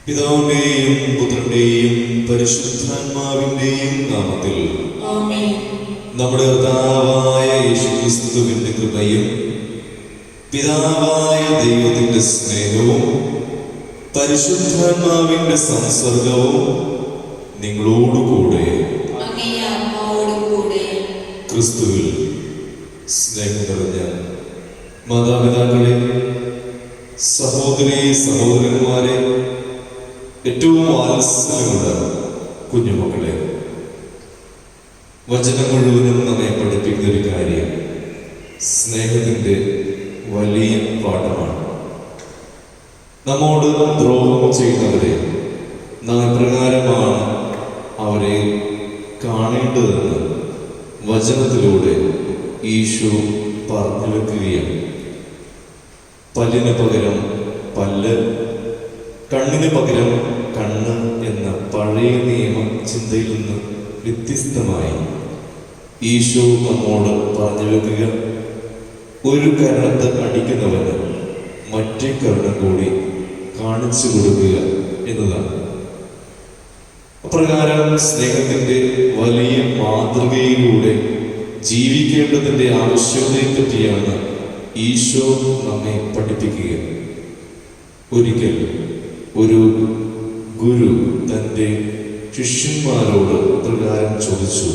പിതാവിന്റെയും പുത്രന്റെയും പരിശുദ്ധാത്മാവിന്റെയും നാമത്തിൽ ആമേൻ. നമ്മുടെ കർത്താവായ യേശുക്രിസ്തുവിന്റെ കൃപയും പിതാവായ ദൈവത്തിന്റെ സ്നേഹവും പരിശുദ്ധാത്മാവിന്റെ സംസർഗവും നിങ്ങളോടുകൂടെ അങ്ങേ ആത്മാവോടുകൂടെ. ക്രിസ്തുവിൽ സ്നേഹം നിറഞ്ഞ മാതാപിതാക്കളെ, സഹോദരീ സഹോദരന്മാരെ, ഏറ്റവും വാത്സല്യമുള്ള കുഞ്ഞുമക്കളെ, വചനം മുഴുവനും നമ്മെ പഠിപ്പിക്കുന്ന ഒരു കാര്യം സ്നേഹത്തിന്റെ വലിയ പാഠമാണ്. നമ്മോട് ദ്രോഹം ചെയ്യുന്നവരെ നാം എപ്രകാരമാണ് അവരെ കാണേണ്ടതെന്ന് വചനത്തിലൂടെ ഈശോ പറഞ്ഞു വെക്കുകയാണ്. പല്ലിന് പകരം പല്ല്, കണ്ണിന് പകരം കണ്ണ് എന്ന പഴയ നിയമ ചിന്തയിൽ നിന്ന് വ്യത്യസ്തമായി ഈശോ നമ്മോട് പറഞ്ഞു വെക്കുക, ഒരു കരണത്ത് അടിക്കുന്നവന് മറ്റേ കരണം കൂടി കാണിച്ചു കൊടുക്കുക എന്നതാണ്. അപ്രകാരം സ്നേഹത്തിന്റെ വലിയ മാതൃകയിലൂടെ ജീവിക്കേണ്ടതിന്റെ ആവശ്യകതയെ പറ്റിയാണ് ഈശോ നമ്മെ പഠിപ്പിക്കുക. ഒരിക്കൽ ഒരു ഗുരു തൻ്റെ ശിഷ്യന്മാരോട് പ്രകാരം ചോദിച്ചു,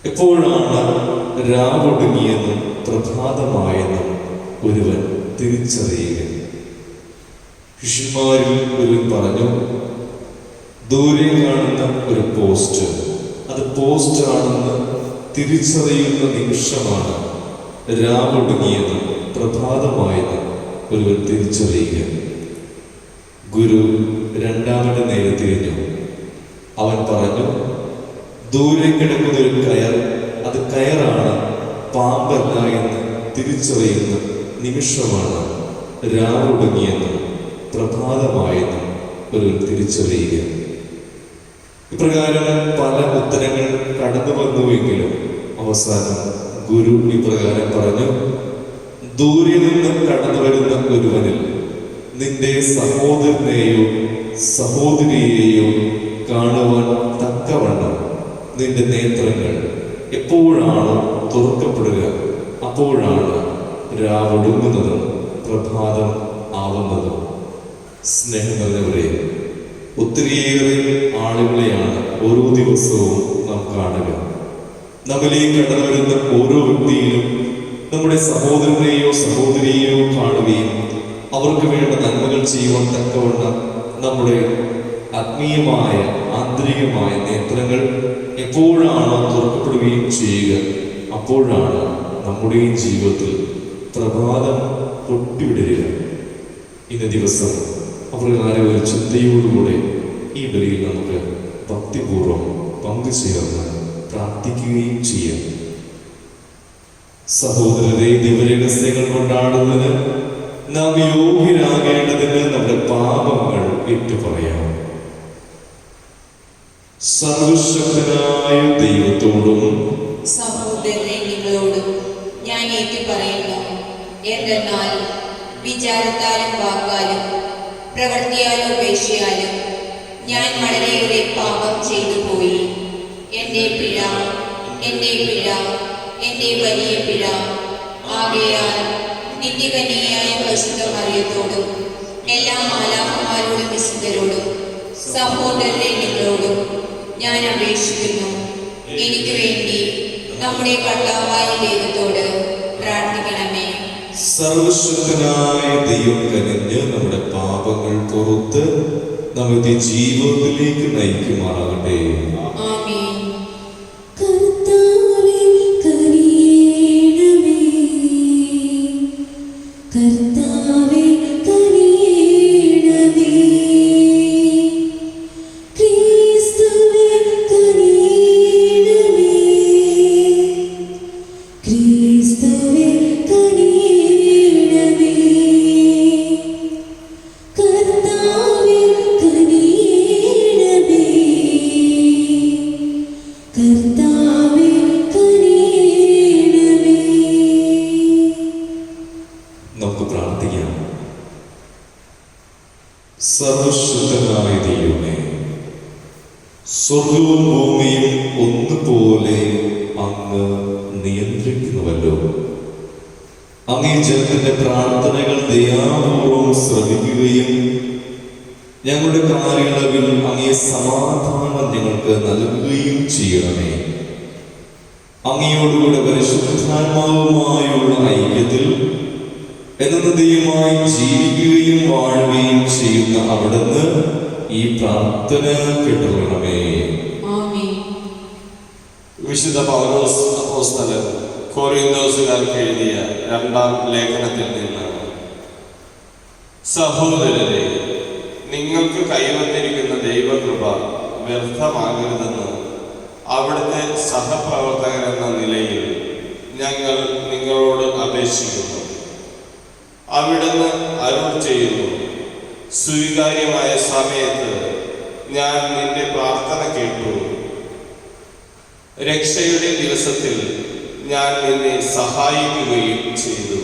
എപ്പോഴാണ് രാവൊടുങ്ങിയെന്നും പ്രഭാതമായെന്നും ഒരുവൻ തിരിച്ചറിയുക? ശിഷ്യന്മാരിൽ ഒരുവൻ പറഞ്ഞു, ദൂരെ കാണുന്ന ഒരു പോസ്റ്റ്, അത് പോസ്റ്റ് ആണെന്ന് തിരിച്ചറിയുന്ന നിമിഷമാണ് രാവൊടുങ്ങിയെന്നും പ്രഭാതമായെന്നും ഒരുവൻ തിരിച്ചറിയുക. ഗുരു രണ്ടാമത് നേരെ തിരിഞ്ഞു. അവൻ പറഞ്ഞു, ദൂരെ കിടക്കുന്ന ഒരു കയർ, അത് കയറാണ്, പാമ്പല്ല എന്ന് തിരിച്ചറിയുന്ന നിമിഷമാണ് രാവൊടുങ്ങിയെന്നും പ്രഭാതമായെന്നും ഒരുവൻ തിരിച്ചറിയുക. ഇപ്രകാരം പല ഉത്തരങ്ങൾ കടന്നു വന്നുവെങ്കിലും അവസാനം ഗുരു ഇപ്രകാരം പറഞ്ഞു, ദൂരെ നിന്ന് കടന്നു വരുന്ന ഒരുവനിൽ നിന്റെ സഹോദരനെയോ സഹോദരിയെയോ കാണുവാൻ തക്കവണ്ണം നിന്റെ നേത്രങ്ങൾ എപ്പോഴാണ് തുറക്കപ്പെടുക, അപ്പോഴാണ് രാവൊടുങ്ങുന്നതും പ്രഭാതം ആവുന്നതും. സ്നേഹം നിറഞ്ഞവരെ, ഒത്തിരിയേറെ ആളുകളെയാണ് ഓരോ ദിവസവും നാം കാണുക. നമ്മിലേക്ക് കടന്നു വരുന്ന ഓരോ വ്യക്തിയിലും നമ്മുടെ സഹോദരനെയോ സഹോദരിയെയോ കാണുകയും അവർക്ക് വേണ്ട നന്മകൾ ചെയ്യുവാൻ തക്കവണ്ണം നമ്മുടെ ആത്മീയമായ ആന്തരികമായ നേത്രങ്ങൾ എപ്പോഴാണ് തുറക്കപ്പെടുകയും ചെയ്യുക, അപ്പോഴാണ് നമ്മുടെ ജീവിതത്തിൽ പ്രഭാതം പൊട്ടിവിടരുക. ഇന്ന ദിവസം അപ്രകാരം ഒരു ചിന്തയോടുകൂടെ ഈ ബലിയിൽ നമുക്ക് ഭക്തിപൂർവ്വം പങ്കുചേർന്ന് പ്രാർത്ഥിക്കുകയും ചെയ്യാം. സഹോദരരെ, ദിവരഹസ്യങ്ങൾ കൊണ്ടാടുന്നതിന് നാം യോഗ്യരാകേണ്ടതിന് നമ്മുടെ പാപങ്ങൾ ഏറ്റുപറയാം. സർവശക്തനായ ദൈവത്തോടും സഹോദരങ്ങളോടും സഹോദരരെ നിങ്ങളോടും ഞാൻ ഏറ്റുപറയുന്നു. എന്തെന്നാൽ വിചാരത്താലും വാക്കാലും പ്രവൃത്തിയാലോ ഉപേക്ഷയാലും ഞാൻ വളരെയേറെ പാപം ചെയ്തു പോയി. എൻ്റെ പിഴ, എൻ്റെ പിഴ, എൻ്റെ വലിയ പിഴ. ആകയാൽ നിത്യകന്യകയായ പരിശുദ്ധ മറിയത്തോടും എല്ലാ മാലാഖമാരോടും വിശുദ്ധരോടും സഹോദരരെ നിങ്ങളോടും ഞാൻ അപേക്ഷിക്കുന്നു, എനിക്ക് വേണ്ടി നമ്മുടെ കർത്താവായ ദൈവത്തോട് പ്രാർത്ഥിക്കണമേ. സർവശക്തനായ ദൈവം കനിഞ്ഞ് നമ്മുടെ പാപങ്ങൾ പുറത്ത് നമ്മുടെ ജീവിതത്തിലേക്ക് നയിക്കുമാറാകട്ടെ. ആമേൻ. കർത്താവേ കനിയണമേ, കർത്താവേ കനിയണമേ, ക്രിസ്തുവേ കനിയണമേ, ക്രിസ്തുവേ കനിയണമേ, കർത്താവേ കനിയണമേ, കർത്താവേ കനിയണമേ. നമുക്ക് പ്രാർത്ഥിക്കാം. സർവശക്തനായ ദൈവമേ, സ്വർഗവും ഭൂമിയും ഒന്നുപോലെ അങ്ങ് നിയന്ത്രിക്കുന്നുവല്ലോ. അങ്ങേ ജനത്തിന്റെ പ്രാർത്ഥനകൾ ദയാപൂർവം ശ്രവിക്കുകയും ഞങ്ങളുടെ കാലയളവിൽ അങ്ങേ സമാധാനം ഞങ്ങൾക്ക് നൽകുകയും ചെയ്യണമേ. അങ്ങയോടുകൂടെ പരിശുദ്ധാത്മാവുമായുള്ള ഐക്യത്തിൽ എന്നതയുമായി ജീവിക്കുകയും വാഴുകയും ചെയ്യുന്ന അവിടുന്ന് ഈ പ്രാർത്ഥന കേട്ടുകൊള്ളണമേ. ആമേൻ. വിശുദ്ധ പൗലോസ് അപ്പോസ്തലൻ കൊറിന്തോസുകാർക്ക് എഴുതിയ 2-ാം ലേഖനത്തിൽ നിന്നാണ്. സഹോദരരെ, നിങ്ങൾക്ക് കൈവന്നിരിക്കുന്ന ദൈവകൃപ വ്യർത്ഥമാകരുതെന്ന് അവിടുത്തെ സഹപ്രവർത്തകരെന്ന നിലയിൽ ഞങ്ങൾ നിങ്ങളോട് അപേക്ഷിക്കുന്നു. അവിടുന്ന് അരുൾ ചെയ്യുന്നു, സ്വീകാര്യമായ സമയത്ത് ഞാൻ നിന്റെ പ്രാർത്ഥന കേട്ടു. രക്ഷയുടെ ദിവസത്തിൽ ഞാൻ നിന്നെ സഹായിക്കുകയും ചെയ്തു.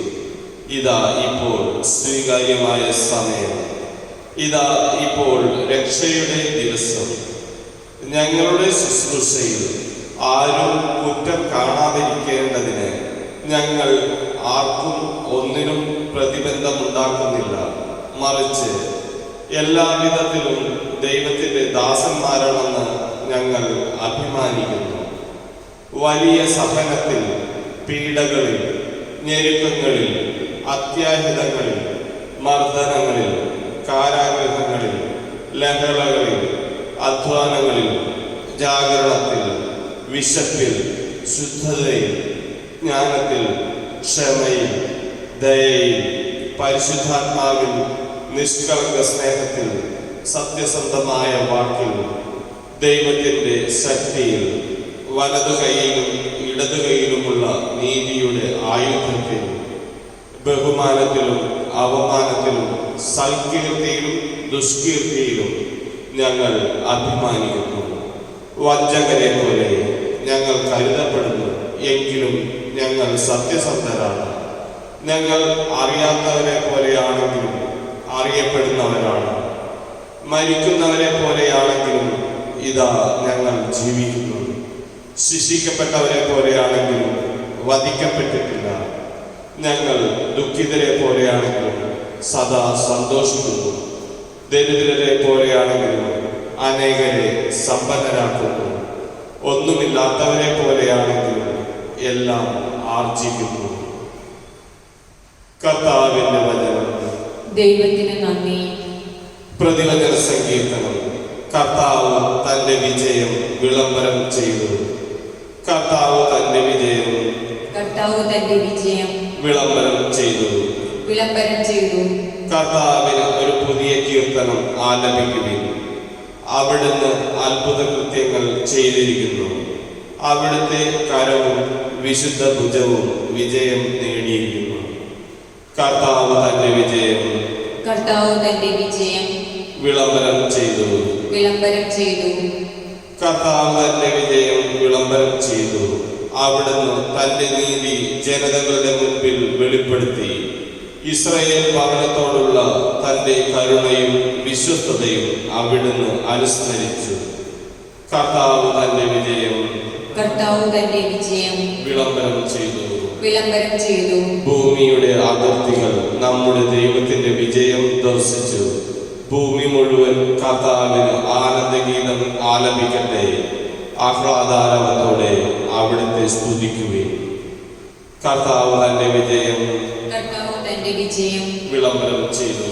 ഇതാ ഇപ്പോൾ സ്വീകാര്യമായ സമയം, ഇതാ ഇപ്പോൾ രക്ഷയുടെ ദിവസം. ഞങ്ങളുടെ ശുശ്രൂഷയിൽ ആരും കുറ്റം കാണാതിരിക്കേണ്ടതിന് ഞങ്ങൾ ആർക്കും ഒന്നിനും പ്രതിബന്ധമുണ്ടാക്കുന്നില്ല. മറിച്ച് എല്ലാവിധത്തിലും ദൈവത്തിൻ്റെ ദാസന്മാരാണെന്ന് ഞങ്ങൾ അഭിമാനിക്കുന്നു. വലിയ സഹനത്തിൽ, പീഡകളിൽ, ഞെരുക്കങ്ങളിൽ, അത്യാഹിതങ്ങളിൽ, മർദ്ദനങ്ങളിൽ, കാരാഗൃഹങ്ങളിൽ, ലഹളകളിൽ, അധ്വാനങ്ങളിൽ, ജാഗരണത്തിൽ, വിശപ്പിൽ, ശുദ്ധതയിൽ, ജ്ഞാനത്തിൽ, ക്ഷമയിൽ, ദയയിൽ, പരിശുദ്ധാത്മാവിൽ, നിഷ്കളങ്ക സ്നേഹത്തിൽ, സത്യസന്ധമായ വാക്കിൽ, ദൈവത്തിൻ്റെ ശക്തിയിൽ, വലതു കൈയിലും ഇടതു കൈയിലുമുള്ള നീതിയുടെ ആയുധത്തിൽ, ബഹുമാനത്തിലും അവമാനത്തിലും, സൽകീർത്തിയിലും ദുഷ്കീർത്തിയിലും ഞങ്ങൾ അഭിമാനിക്കുന്നു. വഞ്ചകരെ പോലെ ഞങ്ങൾ കരുതപ്പെടുന്നു, എങ്കിലും ഞങ്ങൾ സത്യസന്ധരാണ്. ഞങ്ങൾ അറിയാത്തവരെ പോലെയാണെങ്കിലും അറിയപ്പെടുന്നവരാണ്. മരിക്കുന്നവരെ പോലെയാണെങ്കിലും ഇതാ ഞങ്ങൾ ജീവിക്കുന്നു. ശിക്ഷിക്കപ്പെട്ടവരെ പോലെയാണെങ്കിലും വധിക്കപ്പെട്ടിട്ടില്ല. ഞങ്ങൾ ദുഃഖിതരെ പോലെയാണെങ്കിലും സദാ സന്തോഷിക്കുന്നു. ദരിദ്രരെ പോലെയാണെങ്കിലും അനേകരെ സമ്പന്നരാക്കുന്നു. ഒന്നുമില്ലാത്തവരെ പോലെയാണെങ്കിലും എല്ലാം ആർജിക്കുന്നു. കർത്താവിന്റെ വചനം. ദൈവത്തിന് നന്ദി. പ്രതിവചന സങ്കീർത്തനം. കർത്താവ് തന്റെ വിജയം വിളംബരം ചെയ്തു. കർത്താവ് തന്റെ വിജയം കർത്താവ് തന്റെ വിജയം വിളംബരം ചെയ്തു. വിളംബരം ചെയ്തു. കർത്താവിന് ഒരു പുതിയ കീർത്തനം ആലപിക്കുവിൻ. അവിടുന്ന് അത്ഭുത കൃത്യങ്ങൾ ചെയ്തിരിക്കുന്നു. അവിടുത്തെ കരവും വിശുദ്ധ ഭുജവും വിജയം നേടിയിരിക്കുന്നു. കർത്താവ് തന്റെ വിജയം കർത്താവ് തന്റെ വിജയം വിളംബരം ചെയ്തു. വിളംബരം ചെയ്തു. കർത്താവ് തന്റെ വിജയം വിളംബരം ചെയ്തു. അവിടുന്ന് തന്റെ നീതി ജനതകളുടെ മുൻപിൽ വെളിപ്പെടുത്തി. ഇസ്രായേൽ ഭവനത്തോടുള്ള തന്റെ കരുണയും വിശ്വസ്തതയും അവിടുന്ന് അനുസ്മരിച്ചു. കർത്താവ് തന്റെ വിജയം വിളംബരം ചെയ്തു. ഭൂമിയുടെ അതിർത്തികൾ നമ്മുടെ ദൈവത്തിന്റെ വിജയം ദർശിച്ചു. ഭൂമി മുഴുവൻ കർത്താവിന് ആനന്ദഗീതം ആലപിക്കട്ടെ. ആഹ്ലാദാരവത്തോടെ അവിടുത്തെ സ്തുതിക്കുകയും. കർത്താവ് തന്റെ വിജയം വിളംബരം ചെയ്തു.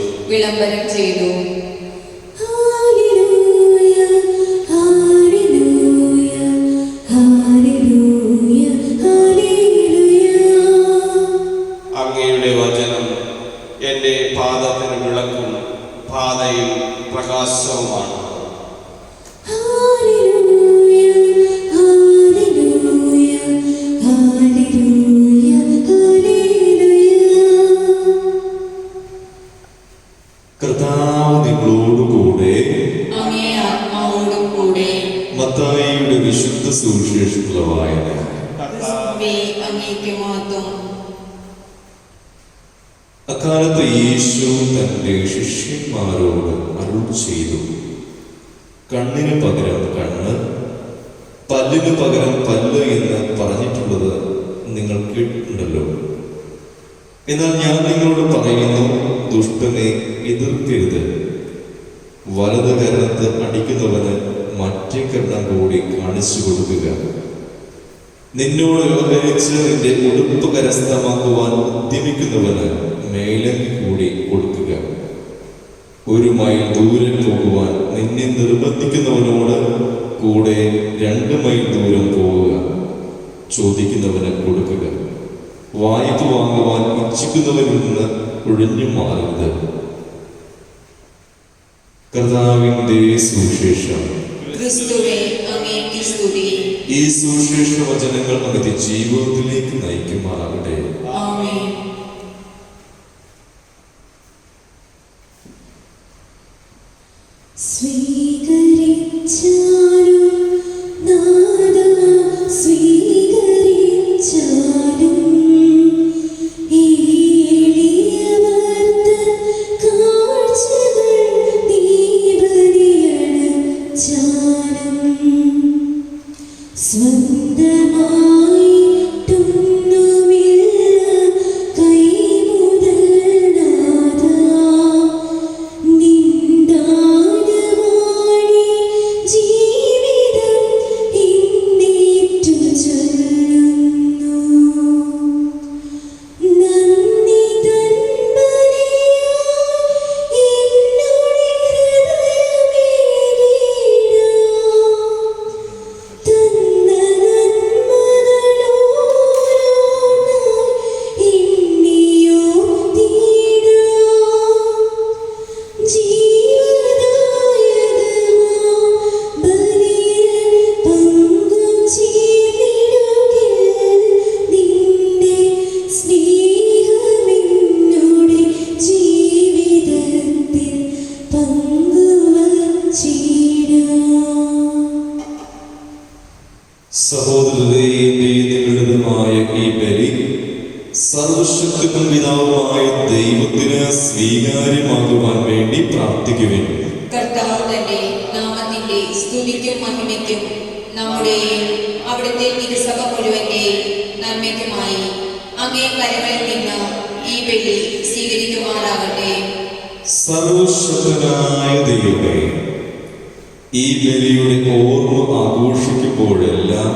ഹല്ലേലൂയ ഹല്ലേലൂയ ഹല്ലേലൂയ ഹല്ലേലൂയ. അങ്ങയുടെ വചനം എന്റെ പാദത്തിന് വിളക്കും പാതയിൽ പ്രകാശവുമാണ്. ഹല്ലേലൂയ ഹല്ലേലൂയ ഹല്ലേലൂയ ഹല്ലേലൂയ. കർത്താവ് നിങ്ങളോടുകൂടെ. അങ്ങേ ആത്മാവോടും കൂടെ. മത്തായിയുടെ വിശുദ്ധ സുവിശേഷത്തിലുള്ള വായന. കർത്താവേ, അങ്ങേക്ക് മഹത്വം. അക്കാലത്ത് യേശു തന്റെ ശിഷ്യന്മാരോട് അരുൾ ചെയ്തു, കണ്ണിന് പകരം കണ്ണ്, പല്ലിന് പകരം പല്ല് എന്ന് പറഞ്ഞിട്ടുള്ളത് നിങ്ങൾ കേട്ടിട്ടുണ്ടല്ലോ. എന്നാൽ ഞാൻ നിങ്ങളോട് പറയുന്നു, ദുഷ്ടനെ എതിർക്കരുത്. വലത് കരണത്ത് അടിക്കുന്നവന് മറ്റേ കരണം കൂടി കാണിച്ചു കൊടുക്കുക. നിന്നോട് വ്യവഹരിച്ച് നിന്റെ ഉടുപ്പ് കരസ്ഥമാക്കുവാൻ ഉദ്യമിക്കുന്നവന് മേലങ്കി കൂടി കൊടുക്കുക. 1 മൈൽ ദൂരെ പോകുവാൻ നിന്നെ നിർബന്ധിക്കുന്നവനോട് കൂടെ 2 മൈൽ ദൂരം പോവുക. ചോദിക്കുന്നവന് കൊടുക്കുക. വായ്പ വാങ്ങുവാൻ ഇച്ഛിക്കുന്നവരിൽ നിന്ന് ഒഴിഞ്ഞു മാറരുത്. കർത്താവിന്റെ സുവിശേഷം. ക്രിസ്തുവേ, അങ്ങേക്ക് സ്തുതി. ഈ സുവിശേഷ വചനങ്ങൾ അങ്ങയുടെ ജീവിതത്തിലേക്ക് നയിക്കുമാറാകട്ടെ. ആമേൻ. സ്വീകരിച്ചാലും നാദാ സ്വീകരിച്ചാലും ഈ എളിയവർത്തൻ കാഴ്ചകൾ നീ ബലിയടച്ചാലും സ്വന്തമായിട്ടൊന്നുമില്ല കൈമുതൽ നാദാ നിന്ദാനമാണി ജീവിതം ഇന്നേറ്റു ചൊല്ലുന്നു. നന്ദി തൻ ബലിയായി എന്നോട് ഹൃദയമേകിടാം. തന്ന നന്മകളോരോന്നായി എണ്ണിയോ തീടാം. ജീവദായകമാം ബലിയിൽ പങ്കുചേർന്നിടുകിൽ നിന്റെ സ്നേഹമെന്നോടെ ജീവിതത്തിൽ പങ്കുവച്ചിടാം. സഹോദരരെ, നിങ്ങളുടേതുമായ ഈ ബലി സർവശക്തനും പിതാവുമായ ദൈവത്തിന് സ്വീകാര്യമാകുവാൻ വേണ്ടി പ്രാർത്ഥിക്കുവിൻ. കർത്താവ് തന്റെ നാമത്തിന്റെ സ്തുതിക്കും മഹിമയ്ക്കും നമ്മുടെയും അവിടുത്തെ തിരുസഭ മുഴുവന്റെയും നന്മയ്ക്കുമായി അങ്ങേ കരങ്ങളിൽ നിന്ന് ഈ ബലി സ്വീകരിക്കുമാറാകട്ടെ. സർവശക്തനായ ദൈവമേ, ഈ ബലിയുടെ ഓർമ്മ ആഘോഷിക്കുമ്പോഴെല്ലാം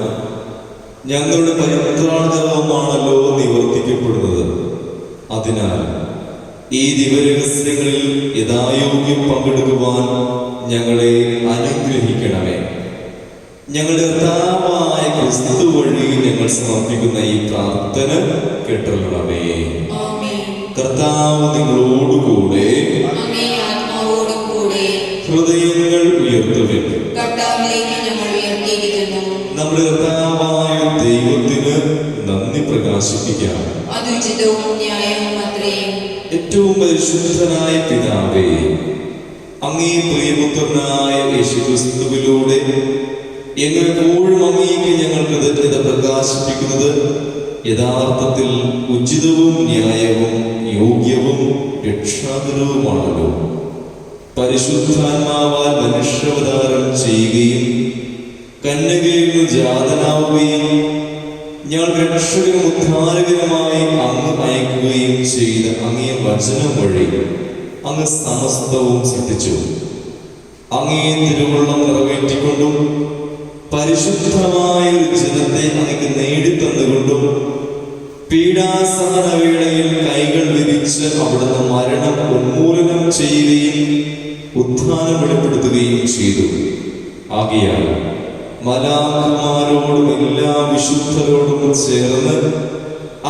ഞങ്ങളുടെ പരിത്രാണകമാണല്ലോ നിവർത്തിക്കപ്പെടുന്നത്. അതിനാൽ ഈ ദിവരഹസ്യങ്ങളിൽ യഥായോഗ്യം പങ്കെടുക്കുവാൻ ഞങ്ങളെ അനുഗ്രഹിക്കണമേ. ഞങ്ങളുടെ കർത്താവായ ക്രിസ്തു വഴി ഞങ്ങൾ സമർപ്പിക്കുന്ന ഈ പ്രാർത്ഥന കേട്ടറിയണമേ. ആമേൻ. കർത്താവ് നിങ്ങളോടുകൂടെ. അങ്ങേ ആത്മാവോടും കൂടെ. ഹൃദയങ്ങൾ ഉയർത്തുവിൻ. കർത്താവിലേക്ക് ഞങ്ങൾ ഉയർത്തിയിരിക്കുന്നു. നമ്മുടെ കർത്താവായ ദൈവത്തിന് നന്ദി പ്രകാശിപ്പിക്കാം. അത് ഉചിതവും ന്യായവും അത്രയും. ഏറ്റവും പരിശുദ്ധനായ പിതാവേ, അങ്ങേ പ്രിയപുത്രനായ യേശുക്രിസ്തുവിലൂടെ എങ്ങനെപ്പോഴും അങ്ങേക്ക് ഞങ്ങൾ കൃതജ്ഞത പ്രകാശിപ്പിക്കുന്നത് യഥാർത്ഥത്തിൽ ഉചിതവും ന്യായവും യോഗ്യവും രക്ഷാകരവുമാണല്ലോ. പരിശുദ്ധാത്മാവാൽ മനുഷ്യാവതാരം ചെയ്യുകയും കന്യകയിൽ നിന്ന് ജാതനാവുകയും ഞങ്ങൾ രക്ഷകനും ഉദ്ധാരകനുമായി അങ്ങ് അയക്കുകയും ചെയ്ത അങ്ങേ വചനം വഴി അങ്ങ് സമസ്തവും സൃഷ്ടിച്ചു. അങ്ങേ തിരുവുള്ളം നിറവേറ്റിക്കൊണ്ടും പരിശുദ്ധമായ ഒരു ജനത്തെ അങ്ങക്ക് നേടിത്തന്നുകൊണ്ടും പീഡാസഹനവേളയിൽ കൈകൾ വിരിച്ച് അവിടുന്ന് മരണം ഉന്മൂലനം ചെയ്യുകയും ഉത്ഥാനം വെളിപ്പെടുത്തുകയും ചെയ്തു. ആകയാൽ മലാഖമാരോടും എല്ലാ വിശുദ്ധരോടും ചേർന്ന്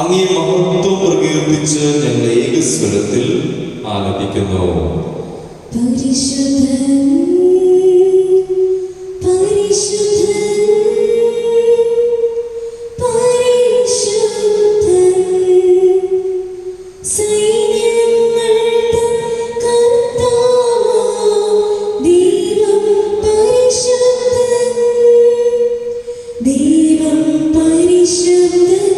അങ്ങേ മഹത്വം പ്രകീർത്തിച്ച് ഞങ്ങൾ ഏകസ്വരത്തിൽ ആലപിക്കുന്നു. പരിശുദ്ധൻ പരിശുദ്ധൻ പരിശുദ്ധൻ സൈന്യങ്ങളുടെ കർത്താവാം ദൈവം പരിശുദ്ധൻ ദൈവം പരിശുദ്ധൻ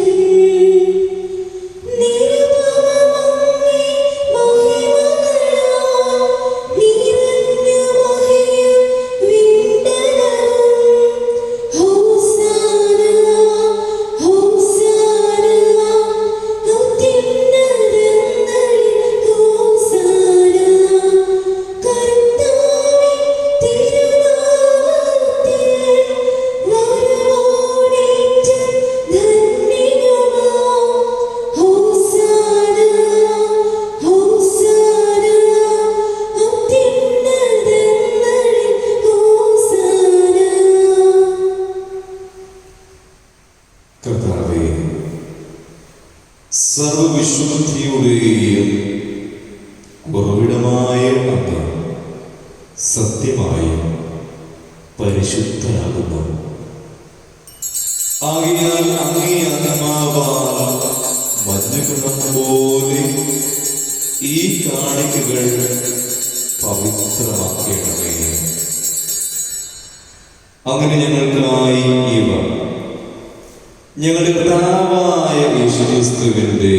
കർത്താവേ, സർവവിശുദ്ധിയുടെയും ഉറവിടമായ അങ്ങ് സത്യമായും പരിശുദ്ധനാകുന്നു. ആകയാൽ അങ്ങേ ആത്മാവാൽ മഞ്ഞുകണം പോലെ ഈ കാണിക്കകൾ പവിത്രമാക്കണമേ. അങ്ങനെ ഞങ്ങൾക്കായി ഇവ ഞങ്ങളുടെ കർത്താവായ യേശുക്രിസ്തുവിന്റെ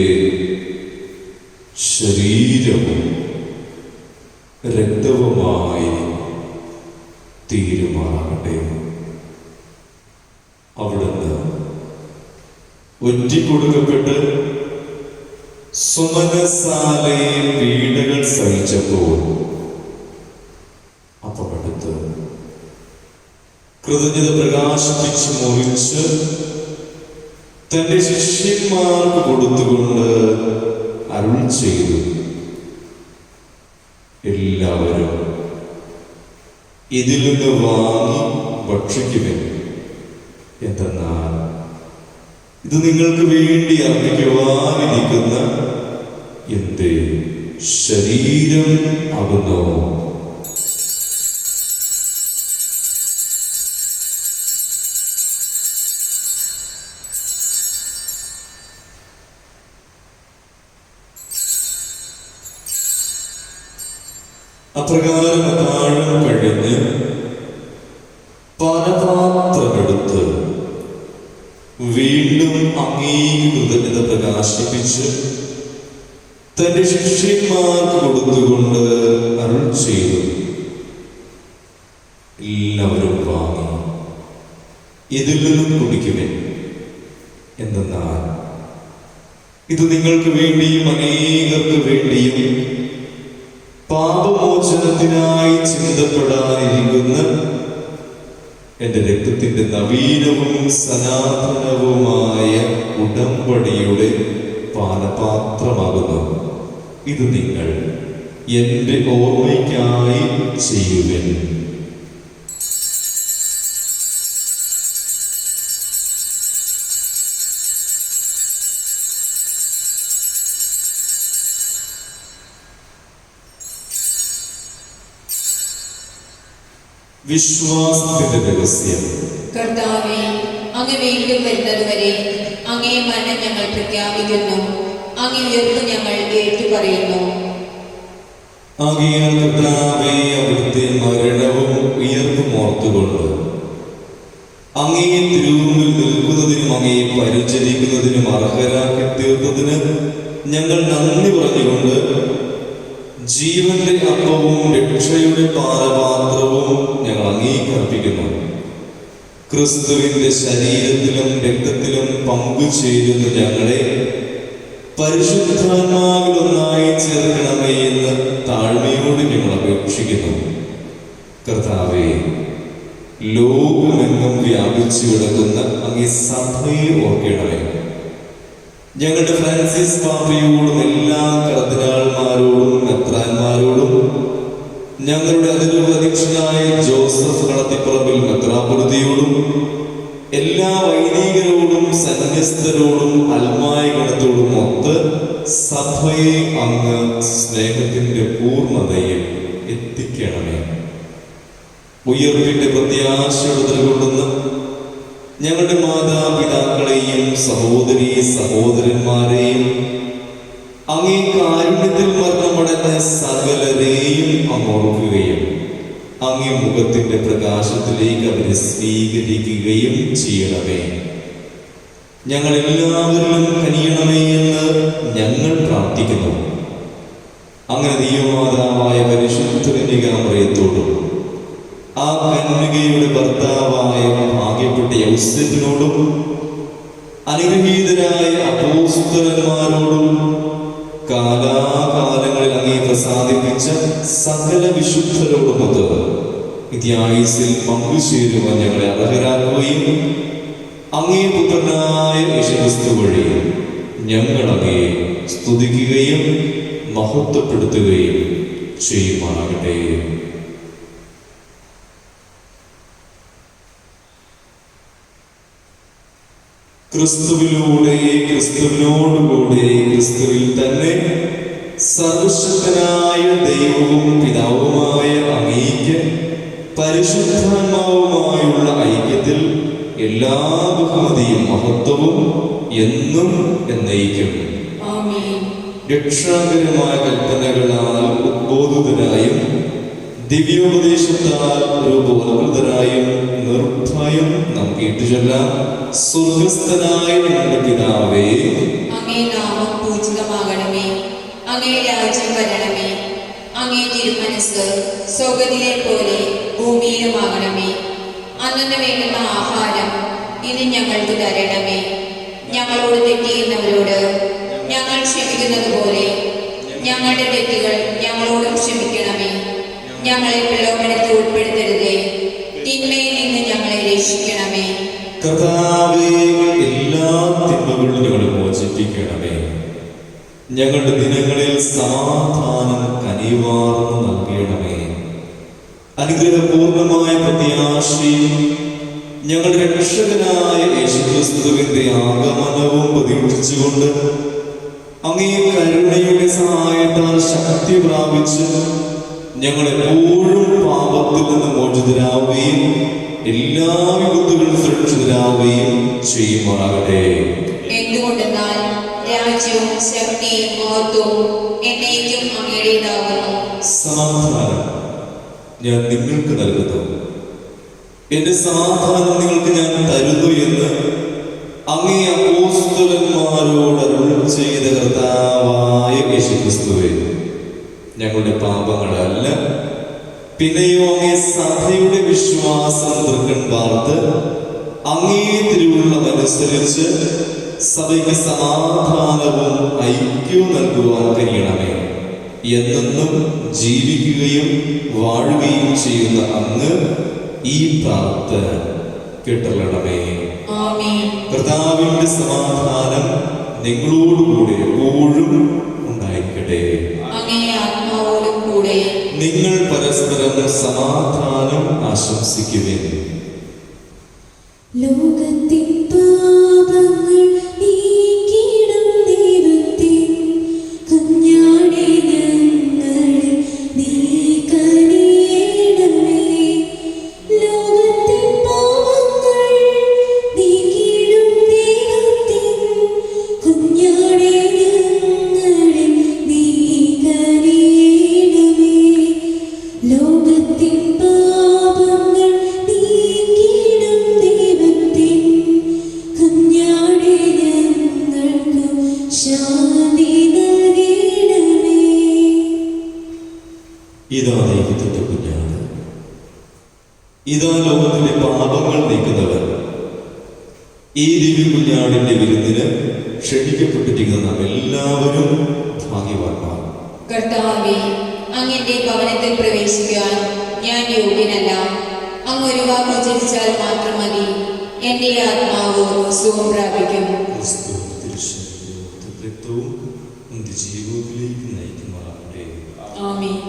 ശരീരവും രക്തവുമായി തീരുമാനട്ടെ. അവിടുന്ന് ഒറ്റിക്കൊടുക്കപ്പെട്ട് സുമനസാലെ പീഡകൾ സഹിച്ചപ്പോൾ അപ്പമെടുത്ത് കൃതജ്ഞത പ്രകാശിപ്പിച്ച് മുറിച്ച് തന്റെ ശിഷ്യന്മാർക്ക് കൊടുത്തുകൊണ്ട് അരുൾ ചെയ്തു, എല്ലാവരും ഇതിൽ നിന്ന് വാങ്ങി ഭക്ഷിക്കുവിൻ. എന്തെന്നാൽ ഇത് നിങ്ങൾക്ക് വേണ്ടി അർപ്പിക്കുവാനിരിക്കുന്ന എന്റെ ശരീരം ആകുന്നു. അപ്രകാരം താഴം കഴിഞ്ഞ് പാനപാത്രമെടുത്ത് വീണ്ടും അങ്ങേക്ക് കൃതജ്ഞത പ്രകാശിപ്പിച്ച് തന്റെ ശിഷ്യന്മാർക്ക് കൊടുത്തുകൊണ്ട് അരുൾ ചെയ്തു, എല്ലാവരും വാങ്ങി ഇതിൽ നിന്നും കുടിക്കുവിൻ. എന്തെന്നാൽ ഇത് നിങ്ങൾക്ക് വേണ്ടിയും അനേകർക്ക് വേണ്ടിയും പാപമോചനത്തിനായി ചിന്തപ്പെടാനിരിക്കുന്ന എന്റെ രക്തത്തിന്റെ നവീനവും സനാതനവുമായ ഉടമ്പടിയുടെ പാനപാത്രമാകുന്നു. ഇത് നിങ്ങൾ എന്റെ ഓർമ്മയ്ക്കായി ചെയ്യുവിൻ. വിശ്വാസത്തിന്റെ രഹസ്യം. കർത്താവേ, അങ്ങ് വീണ്ടും വരുന്നതുവരെ അങ്ങേ മരണം ഞങ്ങൾ പ്രഖ്യാപിക്കുന്നു, അങ്ങേ ഉയർപ്പ് ഞങ്ങൾ ഏറ്റുപറയുന്നു. ആകയാൽ കർത്താവേ, അവിടുത്തെ മരണവും ഉയർപ്പും ഓർത്തുകൊണ്ട് അങ്ങയെ തിരുമുമ്പിൽ നിൽക്കുന്നതിനും അങ്ങയെ പരിചരിക്കുന്നതിനും അർഹരാക്കി തീർത്തതിന് ഞങ്ങൾ നന്ദി പറഞ്ഞുകൊണ്ട് ജീവന്റെ അപ്പവും രക്ഷയുടെ പാനപാത്രവും ഞങ്ങൾ അങ്ങേക്ക് അർപ്പിക്കുന്നു. ക്രിസ്തുവിന്റെ ശരീരത്തിലും രക്തത്തിലും പങ്കുചേരുന്ന ഞങ്ങളെ പരിശുദ്ധാത്മാവിൽ ഒന്നായി ചേർക്കണമേ എന്ന് താഴ്മയോട് ഞങ്ങൾ അപേക്ഷിക്കുന്നു. കർത്താവേ, ലോകമെങ്ങും വ്യാപിച്ചു കിടക്കുന്ന അങ്ങേ സഭയെ ഓർക്കണമേ. ഞങ്ങളുടെ ഫ്രാൻസിസ് പാപ്പയോടും എല്ലാ കർദിനാൾമാരോടും മെത്രാന്മാരോടും ഞങ്ങളുടെ അതിരൂപതീക്ഷനായ ജോസഫ് കളത്തിപ്പറമ്പിൽ മെത്രാപ്പൊലിത്തയോടും എല്ലാ വൈദികരോടും സന്യസ്തരോടും അൽമായ ഗണത്തോടും ഒത്ത് സഭയെ അങ്ങ് സ്നേഹത്തിന്റെ പൂർണ്ണതയിൽ എത്തിക്കണമേ. ഉയർപ്പിന്റെ പ്രത്യാശയോടെ നിലകൊള്ളുന്ന ഞങ്ങളുടെ മാതാപിതാക്കളെയും സഹോദരീ സഹോദരന്മാരെയും അങ്ങേ കാരുണ്യത്തിൽ മരണമടഞ്ഞ സകലരെയും അങ്ങോർക്കുകയും അങ്ങേ മുഖത്തിന്റെ പ്രകാശത്തിലേക്ക് അവരെ സ്വീകരിക്കുകയും ചെയ്യണമേ. ഞങ്ങൾ എല്ലാവരിലും കനിയണമേ എന്ന് ഞങ്ങൾ പ്രാർത്ഥിക്കുന്നു. അങ്ങനെ ദൈവമാതാവായ പരിശുദ്ധ കന്യകാമറിയത്തോടും ആ കന്യകയുടെ ഭർത്താവായ ഭാഗ്യപ്പെട്ട യൗസേപ്പിനോടും അനുഗ്രഹീതരായ അപ്പോസ്തലന്മാരോടും കാലാകാലങ്ങളിൽ അങ്ങേ പ്രസാദിപ്പിച്ച സകല വിശുദ്ധരോടുമൊത്ത് നിത്യായുസ്സിൽ പങ്കുചേരുവാൻ ഞങ്ങളെ അർഹരാക്കുകയും അങ്ങേ പുത്രനായ യേശുക്രിസ്തു വഴി ഞങ്ങൾ അങ്ങയെ സ്തുതിക്കുകയും മഹത്വപ്പെടുത്തുകയും ചെയ്യുമാറാകട്ടെ. ക്രിസ്തുവിലൂടെ, ക്രിസ്തുവിനോടുകൂടെ, ക്രിസ്തുവിൽ തന്നെ സർവശക്തനായ ദൈവവും പിതാവുമായ അങ്ങേയ്ക്ക് പരിശുദ്ധാത്മാവുമായുള്ള ഐക്യത്തിൽ എല്ലാ ബഹുമതിയും മഹത്വവും എന്നും എന്നേക്കും രക്ഷാകരമായ കൽപ്പനകളാൽ ഉദ്ബോധിതരായും ദിവ്യോപദേശത്താൽ രൂപവൽകൃതരായും നിർഭയം നമുക്ക് ഏറ്റുചൊല്ലാം. സ്വർഗസ്ഥനായ ഞങ്ങളുടെ പിതാവേ, അങ്ങേ നാമം പൂജിതമാകണമേ. അങ്ങേ രാജ്യം വരണമേ. അങ്ങേ തിരുമനസ് സ്വർഗ്ഗത്തിലെ പോലെ ഭൂമിയിലുമാകണമേ. അന്നു വേണ്ടുന്ന ആഹാരം ഇനി ഞങ്ങൾക്ക് തരണമേ. ഞങ്ങളോട് തെറ്റിയുന്നവരോട് ഞങ്ങൾ ക്ഷമിക്കുന്നത് പോലെ ഞങ്ങളുടെ തെറ്റുകൾ ഞങ്ങളോടും ക്ഷമിക്കണമേ. ഞങ്ങളെ പ്രലോഭനത്തിൽ ഉൾപ്പെടുത്തരുതേ, തിന്മയിൽ നിന്ന് ഞങ്ങളെ രക്ഷിക്കണമേ. കർത്താവേ, എല്ലാ തിന്മകളിലും ഞങ്ങളെ മോചിപ്പിക്കണമേ. ഞങ്ങളുടെ ദിനങ്ങളിൽ സമാധാനം കനിവാർന്ന് നൽകണമേ. അനുഗ്രഹപൂർണമായ പ്രത്യാശയും ഞങ്ങളുടെ രക്ഷകനായ യേശുക്രിസ്തുവിന്റെ ആഗമനവും പ്രതീക്ഷിച്ചുകൊണ്ട് അങ്ങേ കരുണയുടെ സഹായത്താൽ ശക്തി പ്രാപിച്ച് ഞങ്ങളെപ്പോഴും പാപത്തിൽ നിന്ന് മോചിതരാവുകയും എല്ലാ വിപത്തുകളും സുരക്ഷിതരാവുകയും ചെയ്യുമാറാകട്ടെ. എന്തുകൊണ്ടെന്നാൽ രാജ്യവും ശക്തിയും മഹത്വവും എന്നേക്കും അങ്ങയുടേതാകുന്നു. സമാധാനം ഞാൻ നിങ്ങൾക്ക് നൽകുന്നു, എന്റെ സമാധാനം നിങ്ങൾക്ക് ഞാൻ തരുന്നു എന്ന് അങ്ങേ അപ്പോസ്തലന്മാരോട് അരുൾ ചെയ്ത കർത്താവായ യേശുക്രിസ്തുവേ, ഞങ്ങളുടെ പാപങ്ങളല്ല പിന്നെയോ അങ്ങേ സഭയുടെ വിശ്വാസം തൃക്കൺ പാർത്ത് അങ്ങേ തിരുവുള്ളമനുസരിച്ച് സഭയ്ക്ക് സമാധാനവും ഐക്യവും നൽകുവാൻ കഴിയണമേ. എന്നെന്നും ജീവിക്കുകയും വാഴുകയും ചെയ്യുന്ന അങ്ങ് ഈ പ്രാർത്ഥന കേട്ടല്ലണമേ. കർത്താവിന്റെ സമാധാനം നിങ്ങളോടുകൂടെ എപ്പോഴും ഉണ്ടായിരിക്കട്ടെ. നിങ്ങൾ പരസ്പരം സമാധാനം ആശംസിക്കുവിൻ. ലോകത്തിൻ പാപങ്ങൾ നീക്കിയിടും ദൈവത്തിൻ കുഞ്ഞാടേ, ഞങ്ങളിൽ നീ കനിയണമേ. ലോകത്തിൻ പാപങ്ങൾ നീക്കിയിടും ദൈവത്തിൻ കുഞ്ഞാടേ, ഞങ്ങളിൽ നീ കനിയണമേ. ലോകത്തിൻ പാപങ്ങൾ നീ ഇതാ ദൈവത്തിന്റെ കുഞ്ഞാണ്, ഇതാ ലോകത്തിന്റെ പാപങ്ങൾ നീക്കുന്നവർ. ഈ ദിവ്യ കുഞ്ഞാടിന്റെ വിരുന്നിന് ക്ഷണിക്കപ്പെട്ടിരിക്കുന്ന നാം എല്ലാവരും ഭാഗ്യവാന്മാർ. കർത്താവേ, അങ്ങന്റെ ഭവനത്തിൽ പ്രവേശിക്കുവാൻ ഞാൻ യോഗ്യനല്ല. അങ്ങ് ഒരു വാക്ക് ഉച്ചരിച്ചാൽ മാത്രം മതി, എന്റെ ആത്മാവ് സുഖം പ്രാപിക്കും. ക്രിസ്തു തിരുശരീരവും രക്തവും നിന്റെ ജീവിതത്തിലേക്ക് നയിക്കുമാറാകട്ടെ. ആമേൻ.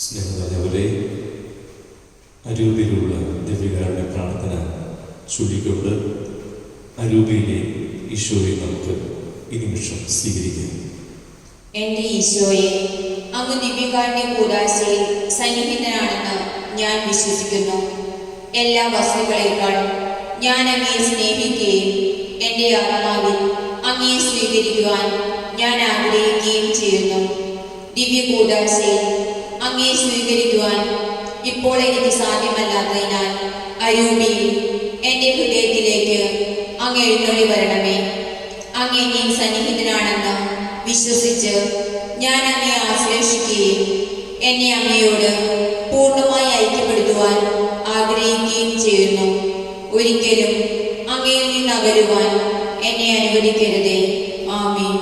സ്നേഹമുള്ളവരെ, അരൂപിയിലുള്ള ദിവ്യകാരുടെ പ്രാർത്ഥന ചൊല്ലിക്കൊണ്ട് അരൂപിയിലെ ഈശോയെ നമുക്ക് ഈ നിമിഷം സ്വീകരിക്കാം. എന്റെ ഈശോയെ, അങ്ങ് ദിവ്യകാരുണ്യ കൂദാശയിൽ സന്നിഹിതനാണെന്ന് ഞാൻ വിശ്വസിക്കുന്നു. എല്ലാ വസ്തുക്കളേക്കാൾ ഞാൻ അങ്ങയെ സ്നേഹിക്കുകയും എന്റെ ആത്മാവിൽ അങ്ങയെ സ്വീകരിക്കുവാൻ ഞാൻ ആഗ്രഹിക്കുകയും ചെയ്യുന്നു. ദിവ്യ കൂദാശയിൽ അങ്ങയെ സ്വീകരിക്കുവാൻ ഇപ്പോൾ എനിക്ക് സാധ്യമല്ലാത്തതിനാൽ അരൂപിയിൽ എൻ്റെ ഹൃദയത്തിലേക്ക് അങ്ങ് എഴുന്നള്ളി വരണമേ. അങ്ങ് എന്നിൽ സന്നിഹിതനാണെന്ന് വിശ്വസിച്ച് ഞാൻ അങ്ങയെ ആശ്ലേഷിക്കുകയും എന്നെ അങ്ങയോട് പൂർണ്ണമായി ഐക്യപ്പെടുത്തുവാൻ ആഗ്രഹിക്കുകയും ചെയ്യുന്നു. ഒരിക്കലും അങ്ങയിൽ നിന്ന് അകലുവാൻ എന്നെ അനുവദിക്കരുതേ. ആമേൻ.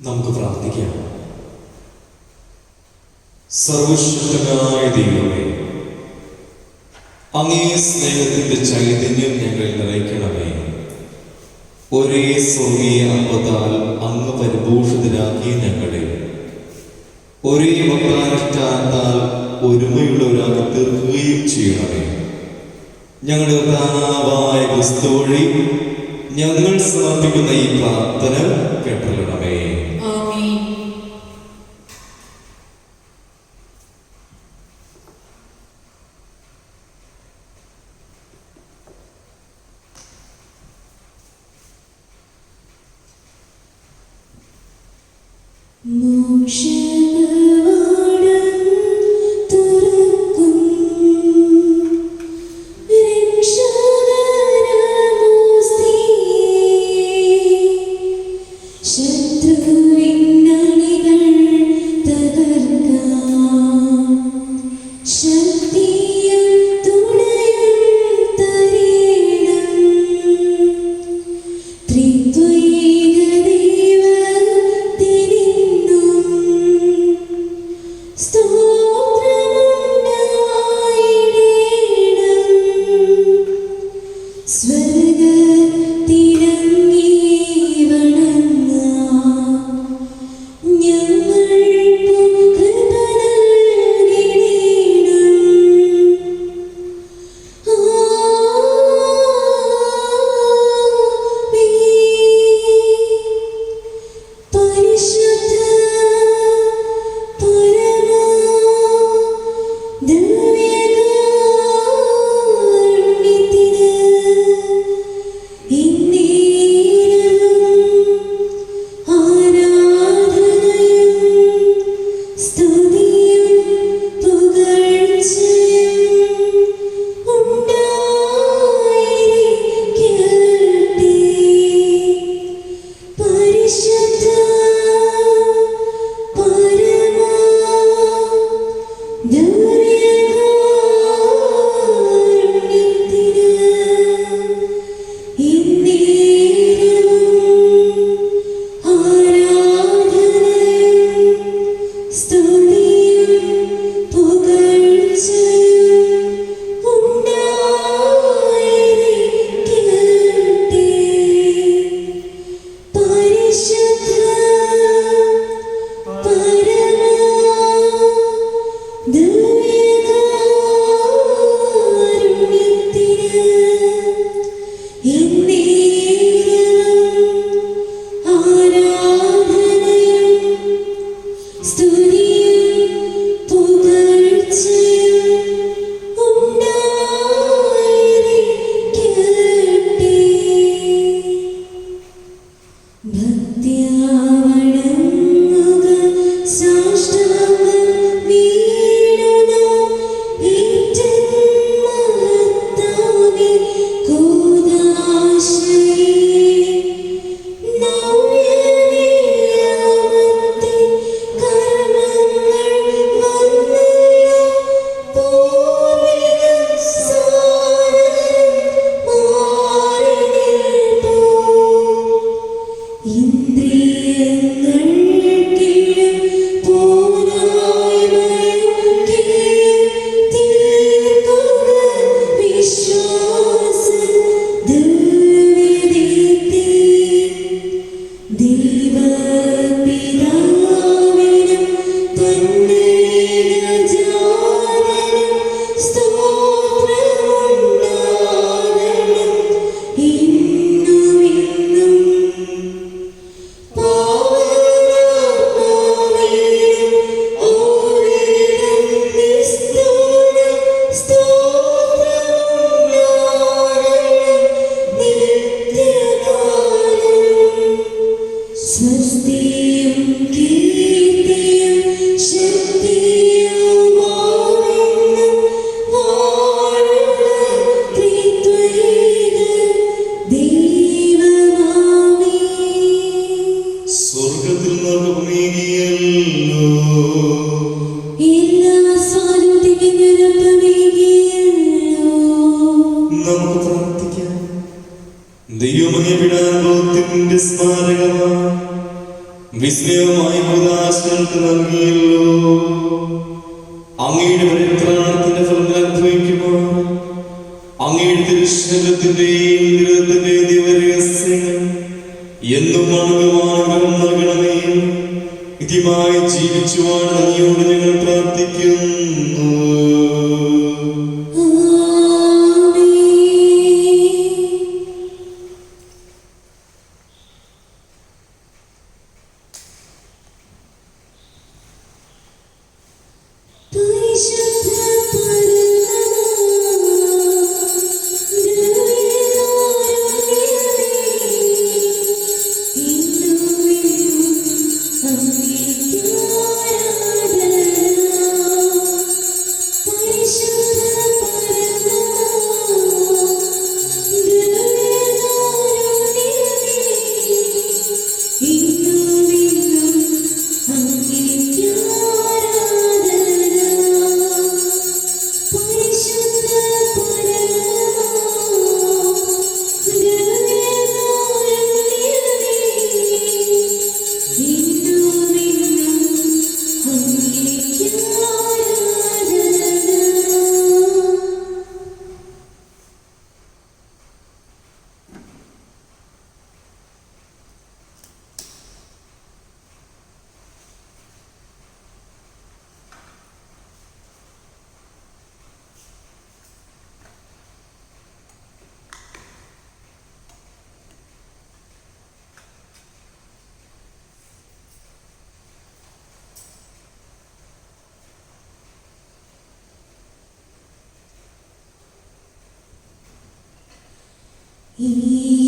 നമുക്ക് പ്രാർത്ഥിക്കാം. സർവശക്തനായ ദൈവമേ, അങ്ങേ സ്നേഹത്തിന്റെ ചൈതന്യം ഞങ്ങളിൽ നിറയ്ക്കണമേ. ഒരേ സ്വർഗീയ അമ്പത്താൽ അങ്ങ് പരിഭൂഷിതരാക്കിയ ഞങ്ങളെ ഒരേ വക്താനുഷ്ഠാനത്താൽ ഒരുമയുള്ളവരാക്കി തീർക്കുകയും ചെയ്യണമേ. ഞങ്ങളുടെ കർത്താവായ ക്രിസ്തു വഴി ഞങ്ങൾ സമർപ്പിക്കുന്ന ഈ പ്രാർത്ഥന കേട്ടറിയണമേ. ആമേൻ. ത്രിത്വൈക ദൈവത്തിനിന്നും സ്തുതിയും പുകഴ്ചയും ഉണ്ടായിരിക്കട്ടെ. പരിശുദ്ധ പരമ ദിവ്യകാരുണ്യത്തിന് എന്നേരവും ആരാധനയും സ്തുതിയും പുകഴ്ചയും ഉണ്ടായിരിക്കട്ടെ. ഭക്ത്യാ വണങ്ങുക, സാഷ്ടാംഗം വീഴുക, ഏറ്റമഹത്താവിൻ കൂദാശയിൽ നവ്യനിയമത്തിൻ കർമ്മങ്ങൾ വന്നല്ലോ. പൂർവ്വികം സാദരം മാറി നിൽപ്പൂ. ഇന്ദ്രിയങ്ങൾക്കിലും പോരായ്മയൊക്കെ തീർക്കുക വിശ്വാസ ദിവ്യദീപ്തി. ദൈവപിതാവിനും തന്നേകജാതനും സ്തോത്രമുണ്ടാകണം ഇന്നുമെന്നും. പാവനാത്മാവിനും ഓരിടം നിസ്തുലം സ്തോത്രമുണ്ടാകണം നിത്യകാലം. സ്വസ്തിയും കീർത്തിയും ശക്തിയുമാവെന്നും വാഴുക ത്രിത്വൈക ദൈവമാമേ. സ്വർഗത്തിൽ നിറമേകിയല്ലോ. എല്ലാ സ്വാതന്ത്ര്യത്തിനും നിരപ്പമേകിയല്ലോ. നമുക്ക് പ്രാർത്ഥിക്കാം. ദൈവമേ, പിതാവിന്റെ സ്മാരകമായി വിസ്മയമായി ഭൂതാശങ്ങൾക്ക് നൽകിയല്ലോ. അങ്ങയുടെ പരിത്രാണത്തിന്റെ ഫലങ്ങൾ അനുഭവിക്കുമ്പോൾ അങ്ങയുടെ തിരുശരീരത്തിന്റെയും ദൈവത്തിന്റെയും ദിവരഹസ്യങ്ങൾ എന്നും അനുഗ്രഹം നൽകണമേ. നിത്യമായി ജീവിച്ചുവാണ് അങ്ങയോട് ഞങ്ങൾ പ്രാർത്ഥിക്കുന്നു. ആമേൻ. പരിശുദ്ധ ഈ